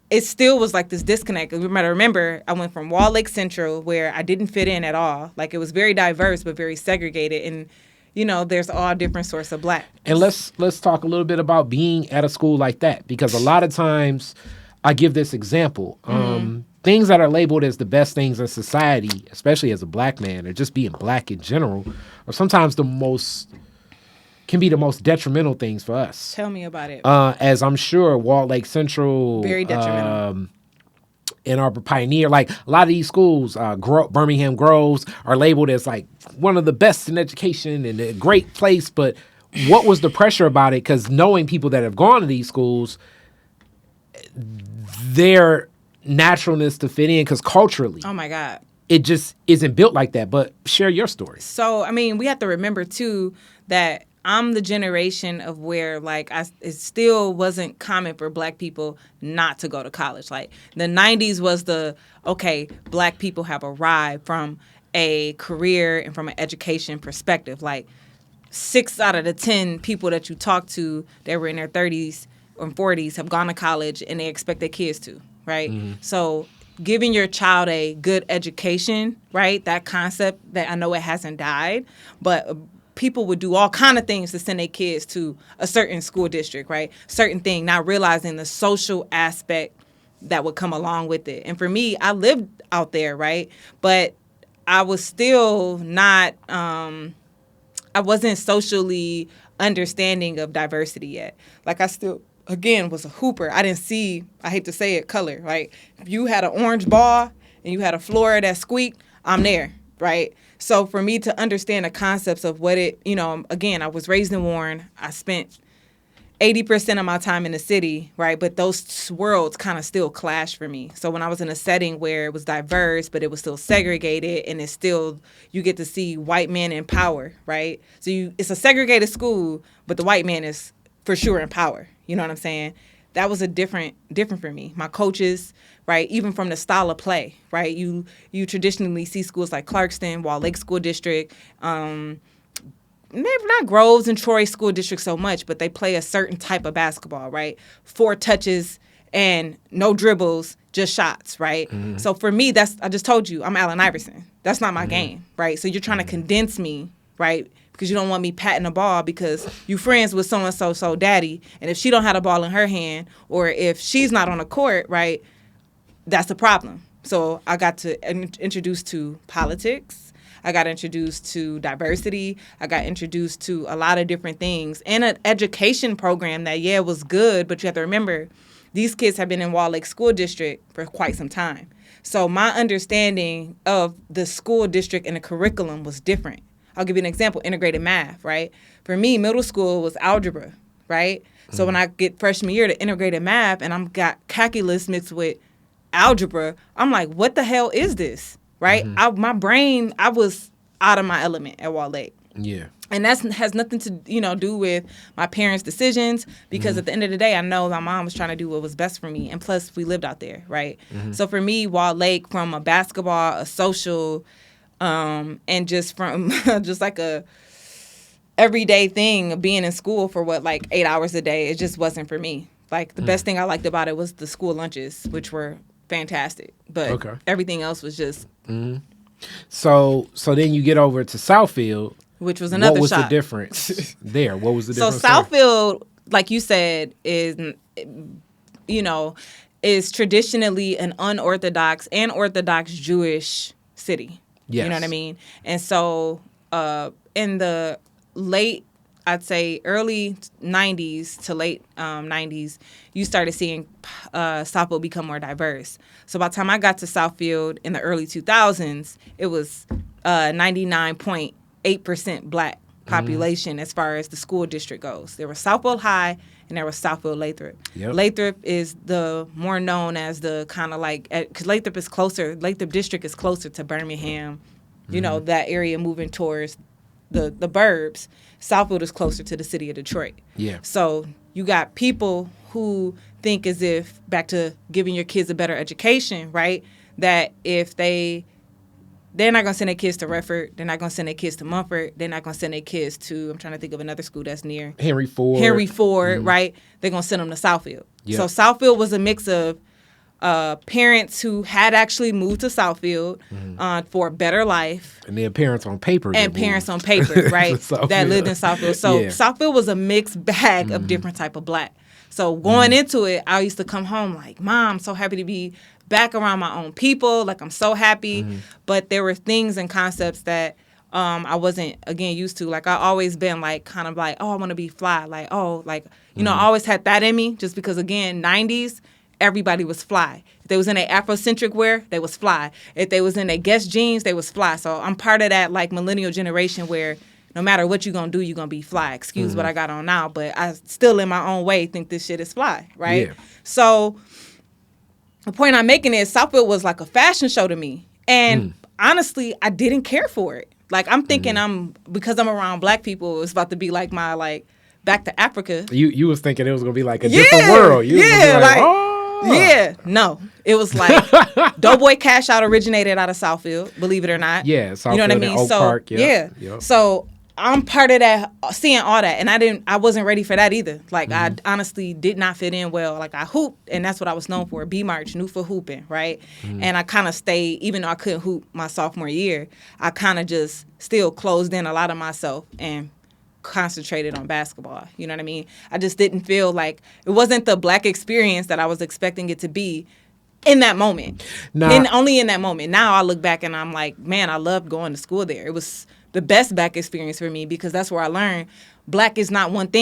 it still was like this disconnect. You might remember I went from Wall Lake Central, where I didn't fit in at all. Like, it was very diverse but very segregated, and there's all different sorts of Black. And let's talk a little bit about being at a school like that, because a lot of times I give this example. Things that are labeled as the best things in society, especially as a Black man, or just being Black in general, are sometimes can be the most detrimental things for us. Tell me about it. As I'm sure Wall Lake Central, Very detrimental. Ann Arbor Pioneer, like a lot of these schools, Birmingham Groves, are labeled as like one of the best in education and a great place. But what was the pressure about it? Because knowing people that have gone to these schools, their naturalness to fit in, because culturally, oh my God, it just isn't built like that. But share your story. So, I mean, we have to remember, too, that I'm the generation of where, like, it still wasn't common for Black people not to go to college. Like, the 90s was okay, Black people have arrived from a career and from an education perspective. Like, 6 out of the 10 people that you talk to that were in their 30s or 40s have gone to college, and they expect their kids to, right? Mm-hmm. So giving your child a good education, right, that concept, that I know it hasn't died, but people would do all kind of things to send their kids to a certain school district, right? Certain thing, not realizing the social aspect that would come along with it. And for me, I lived out there, right? But I was still not, I wasn't socially understanding of diversity yet. Like, I still, again, was a hooper. I didn't see, I hate to say it, color, right? If you had an orange ball and you had a floor that squeaked, I'm there, right? So for me to understand the concepts of what it, again, I was raised in Warren. I spent 80% of my time in the city, right? But those worlds kind of still clash for me. So when I was in a setting where it was diverse, but it was still segregated, and it's still, you get to see white men in power, right? So it's a segregated school, but the white man is for sure in power. You know what I'm saying? That was a different for me. My coaches, right, even from the style of play, right? You traditionally see schools like Clarkston, Wall Lake School District, maybe not Groves and Troy School District so much, but they play a certain type of basketball, right? 4 touches and no dribbles, just shots, right? Mm-hmm. So for me, I just told you, I'm Allen Iverson. That's not my game, right? So you're trying to condense me, right? Because you don't want me patting the ball because you friends with so-and-so daddy, and if she don't have the ball in her hand, or if she's not on the court, right, that's the problem. So I got to introduced to politics. I got introduced to diversity. I got introduced to a lot of different things, and an education program that, was good, but you have to remember, these kids have been in Wall Lake School District for quite some time. So my understanding of the school district and the curriculum was different. I'll give you an example, integrated math, right? For me, middle school was algebra, right? Mm-hmm. So when I get freshman year to integrated math and I'm got calculus mixed with algebra, I'm like, what the hell is this, right? Mm-hmm. My brain, I was out of my element at Wall Lake. Yeah. And that has nothing to, do with my parents' decisions, because at the end of the day, I know my mom was trying to do what was best for me. And plus, we lived out there, right? Mm-hmm. So for me, Wall Lake, from a basketball, a social, and just from just like a everyday thing of being in school for 8 hours a day, it just wasn't for me. Like, the best thing I liked about it was the school lunches, which were fantastic. But everything else was just... Mm-hmm. So then you get over to Southfield, which was another shot. What was the difference there? What was the difference? So Southfield, like you said, is, is traditionally an unorthodox and Orthodox Jewish city. Yes. You know what I mean? And so in the late, I'd say early 90s to late 90s, you started seeing Southfield become more diverse. So by the time I got to Southfield in the early 2000s, it was 99.8% Black population as far as the school district goes. There was Southfield High and there was Southfield Lathrop. Yep. Lathrop is the more known as the kind of because Lathrop is closer, Lathrop district is closer to Birmingham, that area moving towards the burbs. Southfield is closer to the city of Detroit. Yeah. So you got people who think as if, back to giving your kids a better education, right, that if they're not going to send their kids to Redford. They're not going to send their kids to Mumford. They're not going to send their kids to, I'm trying to think of another school that's near. Henry Ford, right? They're going to send them to Southfield. Yep. So Southfield was a mix of parents who had actually moved to Southfield for a better life. And then parents on paper. And parents on paper, right, that lived in Southfield. So Southfield was a mixed bag of different type of black. So going into it, I used to come home like, Mom, I'm so happy to be back around my own people. Like, I'm so happy. But there were things and concepts that I wasn't, again, used to. Like, I always been like, kind of like, oh, I want to be fly. Like, oh, like, you know, I always had that in me just because, again, 90s, everybody was fly. If they was in a Afrocentric wear, they was fly. If they was in a Guess jeans, they was fly. So I'm part of that, like, millennial generation where no matter what you're going to do, you're going to be fly. Excuse what I got on now, but I still, in my own way, think this shit is fly, right? Yeah. So the point I'm making is Southfield was like a fashion show to me. And honestly, I didn't care for it. Like, I'm thinking because I'm around black people, it's about to be like my, like, back to Africa. You was thinking it was going to be like a different world. You was like, oh. Yeah, no. It was like Doughboy Cash Out originated out of Southfield, believe it or not. Yeah, Southfield, you know what I mean? Oak Park. Yeah. Yep. So I'm part of that, seeing all that, and I wasn't ready for that either. Like, I honestly did not fit in well. Like, I hooped, and that's what I was known for. B-March, knew for hooping, right? And I kind of stayed, even though I couldn't hoop my sophomore year, I kind of just still closed in a lot of myself and concentrated on basketball. You know what I mean? I just didn't feel like it wasn't the black experience that I was expecting it to be in that moment. Only in that moment. Now I look back and I'm like, man, I loved going to school there. It was the best black experience for me because that's where I learned black is not one thing.